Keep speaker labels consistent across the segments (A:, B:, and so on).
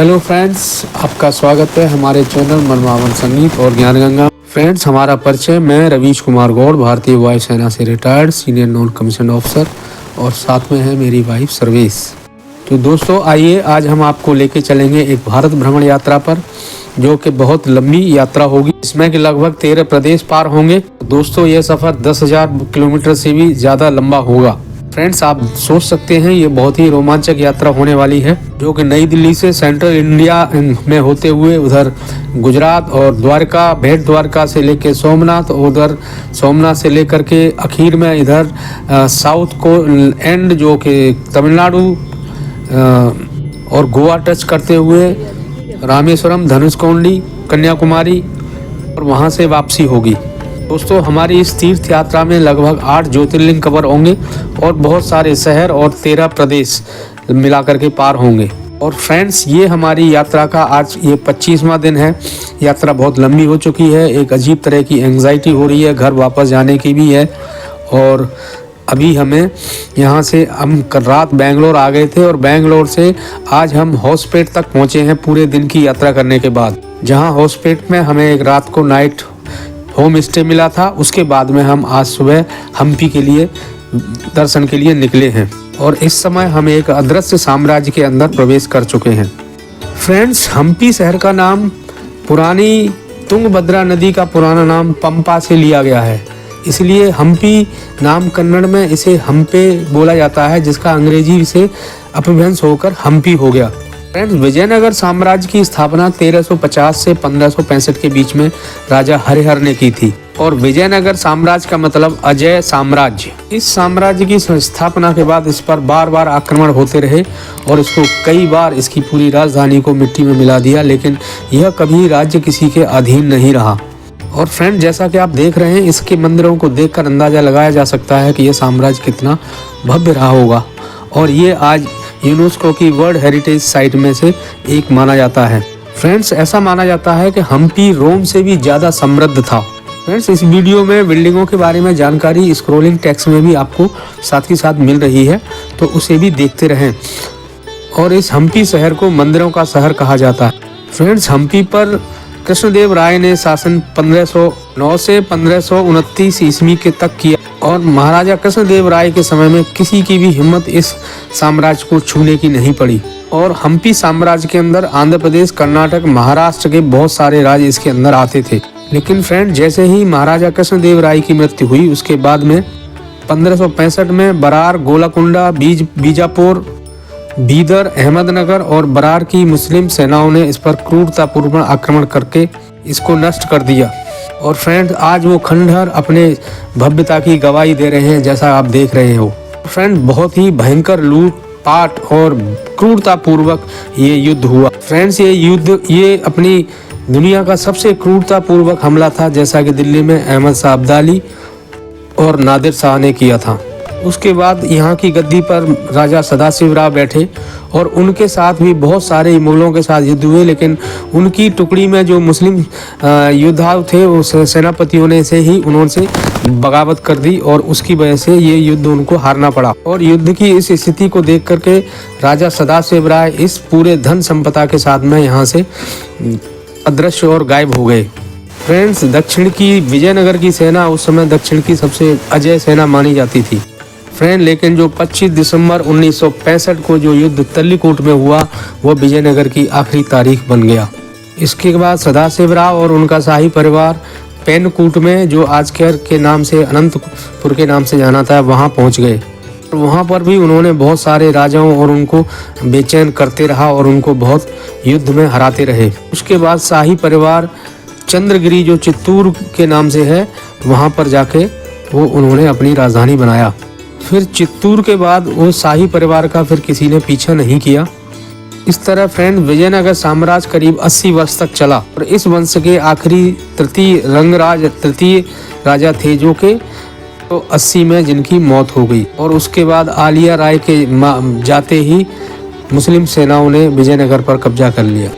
A: Hello friends, आपका स्वागत है हमारे चैनल मनभावन संगीत और ज्ञान गंगा। फ्रेंड्स, हमारा परिचय, मैं रवीश कुमार गौड़, भारतीय वायुसेना से retired senior non commission officer, और साथ में है मेरी वाइफ सर्वेश। तो दोस्तों, आइए आज हम आपको लेके चलेंगे एक भारत भ्रमण यात्रा पर, जो कि बहुत लंबी यात्रा होगी। इसमें कि लगभग 13 प्रदेश पार होंगे। दोस्तों, यह सफ़र 10,000 किलोमीटर से भी ज़्यादा लंबा होगा। फ्रेंड्स, आप सोच सकते हैं ये बहुत ही रोमांचक यात्रा होने वाली है, जो कि नई दिल्ली से सेंट्रल इंडिया में होते हुए उधर गुजरात और द्वारका, भेट द्वारका से लेकर सोमनाथ, उधर सोमनाथ से लेकर के आखिर में इधर साउथ को एंड जो कि तमिलनाडु और गोवा टच करते हुए रामेश्वरम, धनुषकोडी, कन्याकुमारी और वहाँ से वापसी होगी। दोस्तों, हमारी इस तीर्थ यात्रा में लगभग 8 ज्योतिर्लिंग कवर होंगे और बहुत सारे शहर और 13 प्रदेश मिलाकर के पार होंगे। और फ्रेंड्स, ये हमारी यात्रा का आज ये 25वां दिन है। यात्रा बहुत लंबी हो चुकी है, एक अजीब तरह की एंग्जाइटी हो रही है, घर वापस जाने की भी है। और अभी हमें यहाँ से हम कल रात बेंगलोर आ गए थे और बेंगलोर से आज हम होसपेट तक पहुँचे हैं पूरे दिन की यात्रा करने के बाद, जहाँ होसपेट में हमें एक रात को नाइट होम स्टे मिला था। उसके बाद में हम आज सुबह हम्पी के लिए दर्शन के लिए निकले हैं और इस समय हम एक अदृश्य साम्राज्य के अंदर प्रवेश कर चुके हैं। फ्रेंड्स, हम्पी शहर का नाम पुरानी तुंगभद्रा नदी का पुराना नाम पंपा से लिया गया है, इसलिए हम्पी नाम कन्नड़ में इसे हम्पे बोला जाता है, जिसका अंग्रेजी से अपभ्रंश होकर हम्पी हो गया। फ्रेंड्स, विजयनगर साम्राज्य की स्थापना 1350 से 1565 के बीच में राजा हरिहर ने की थी और विजयनगर साम्राज्य का मतलब अजय साम्राज्य। इस साम्राज्य की स्थापना के बाद इस पर बार बार आक्रमण होते रहे और इसको कई बार इसकी पूरी राजधानी को मिट्टी में मिला दिया, लेकिन यह कभी राज्य किसी के अधीन नहीं रहा। और फ्रेंड, जैसा कि आप देख रहे हैं, इसके मंदिरों को देखकर अंदाजा लगाया जा सकता है कि यह साम्राज्य कितना भव्य रहा होगा। और ये आज यूनेस्को की वर्ल्ड हेरिटेज साइट में से एक माना जाता है। फ्रेंड्स, ऐसा माना जाता है कि हम्पी रोम से भी ज़्यादा समृद्ध था। फ्रेंड्स, इस वीडियो में बिल्डिंगों के बारे में जानकारी स्क्रोलिंग टेक्स्ट में भी आपको साथ ही साथ मिल रही है, तो उसे भी देखते रहें। और इस हम्पी शहर को मंदिरों का शहर कहा जाता है। फ्रेंड्स, हम्पी पर कृष्णदेव राय ने शासन 1509 से 1529 ईस्वी के तक किया और महाराजा कृष्णदेव राय के समय में किसी की भी हिम्मत इस साम्राज्य को छूने की नहीं पड़ी। और हम्पी साम्राज्य के अंदर आंध्र प्रदेश, कर्नाटक, महाराष्ट्र के बहुत सारे राज्य इसके अंदर आते थे। लेकिन फ्रेंड, जैसे ही महाराजा कृष्णदेव राय की मृत्यु हुई, उसके बाद में 1565 में बरार, गोलाकुंडा, बीजापुर, बीदर, अहमदनगर और बरार की मुस्लिम सेनाओं ने इस पर क्रूरतापूर्वक आक्रमण करके इसको नष्ट कर दिया। और फ्रेंड, आज वो खंडहर अपने भव्यता की गवाही दे रहे हैं, जैसा आप देख रहे हो। फ्रेंड, बहुत ही भयंकर लूटपाट और क्रूरतापूर्वक ये युद्ध हुआ। फ्रेंड्स, ये युद्ध ये अपनी दुनिया का सबसे क्रूरतापूर्वक हमला था, जैसा कि दिल्ली में अहमद शाह अब्दाली और नादिर शाह ने किया था। उसके बाद यहाँ की गद्दी पर राजा सदाशिवराव बैठे और उनके साथ भी बहुत सारे मुगलों के साथ युद्ध हुए, लेकिन उनकी टुकड़ी में जो मुस्लिम योद्धा थे, उस सेनापतियों ने से ही उन्होंने बगावत कर दी और उसकी वजह से ये युद्ध उनको हारना पड़ा। और युद्ध की इस स्थिति को देख करके राजा सदाशिवराव इस पूरे धन संपदा के साथ में यहाँ से अदृश्य और गायब हो गए। फ्रेंड्स, दक्षिण की विजयनगर की सेना उस समय दक्षिण की सबसे अजय सेना मानी जाती थी। फ्रेंड, लेकिन जो 25 दिसंबर 1965 को जो युद्ध तल्लीकोट में हुआ, वो विजयनगर की आखिरी तारीख बन गया। इसके बाद सदाशिवराव और उनका शाही परिवार पेनकूट में, जो आज के नाम से अनंतपुर के नाम से जाना था, वहाँ पहुँच गए। वहाँ पर भी उन्होंने बहुत सारे राजाओं और उनको बेचैन करते रहा और उनको बहुत युद्ध में हराते रहे। उसके बाद शाही परिवार चंद्रगिरी, जो चित्तूर के नाम से है, वहाँ पर जाके वो उन्होंने अपनी राजधानी बनाया। फिर चित्तूर के बाद वो शाही परिवार का फिर किसी ने पीछा नहीं किया। इस तरह फ्रेंड, विजयनगर साम्राज्य करीब 80 वर्ष तक चला और इस वंश के आखिरी तृतीय राजा थे, जो कि तो 80 में जिनकी मौत हो गई। और उसके बाद आलिया राय के जाते ही मुस्लिम सेनाओं ने विजयनगर पर कब्जा कर लिया।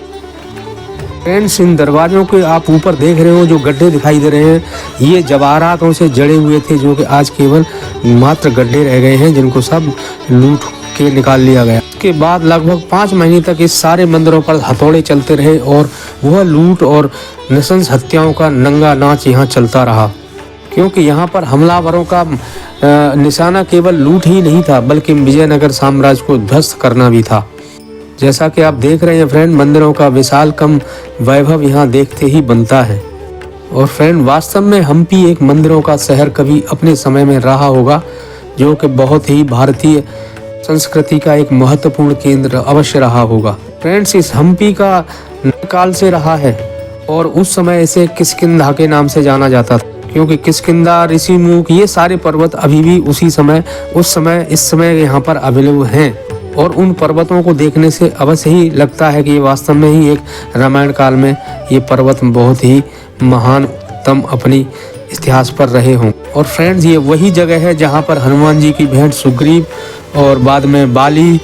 A: फ्रेंड्स, इन दरवाजों के आप ऊपर देख रहे हो जो गड्ढे दिखाई दे रहे हैं, ये जवाहरातों से जड़े हुए थे, जो कि आज केवल मात्र गड्ढे रह गए हैं, जिनको सब लूट के निकाल लिया गया। उसके बाद लगभग 5 महीने तक इस सारे मंदिरों पर हथौड़े चलते रहे और वह लूट और नृशंस हत्याओं का नंगा नाच यहाँ चलता रहा, क्योंकि यहाँ पर हमलावरों का निशाना केवल लूट ही नहीं था बल्कि विजयनगर साम्राज्य को ध्वस्त करना भी था। जैसा कि आप देख रहे हैं फ्रेंड, मंदिरों का विशाल कम वैभव यहाँ देखते ही बनता है। और फ्रेंड, वास्तव में हम्पी एक मंदिरों का शहर कभी अपने समय में रहा होगा, जो कि बहुत ही भारतीय संस्कृति का एक महत्वपूर्ण केंद्र अवश्य रहा होगा। फ्रेंड्स, इस हम्पी का काल से रहा है और उस समय इसे किष्किंधा के नाम से जाना जाता था, क्योंकि किष्किंधा, ऋषिमुख, ये सारे पर्वत अभी भी उस समय यहाँ पर अवेलेबल हैं। और उन पर्वतों को देखने से अवश्य ही लगता है कि वास्तव में ही एक रामायण काल में ये पर्वत बहुत ही महानतम अपनी इतिहास पर रहे हों। और फ्रेंड्स, ये वही जगह है जहाँ पर हनुमान जी की भेंट सुग्रीव और बाद में बाली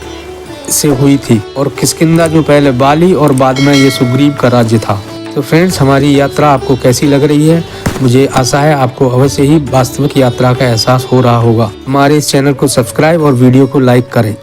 A: से हुई थी, और किष्किंधा जो पहले बाली और बाद में ये सुग्रीव का राज्य था। तो फ्रेंड्स, हमारी यात्रा आपको कैसी लग रही है? मुझे आशा है आपको अवश्य ही वास्तविक यात्रा का एहसास हो रहा होगा। हमारे इस चैनल को सब्सक्राइब और वीडियो को लाइक करें।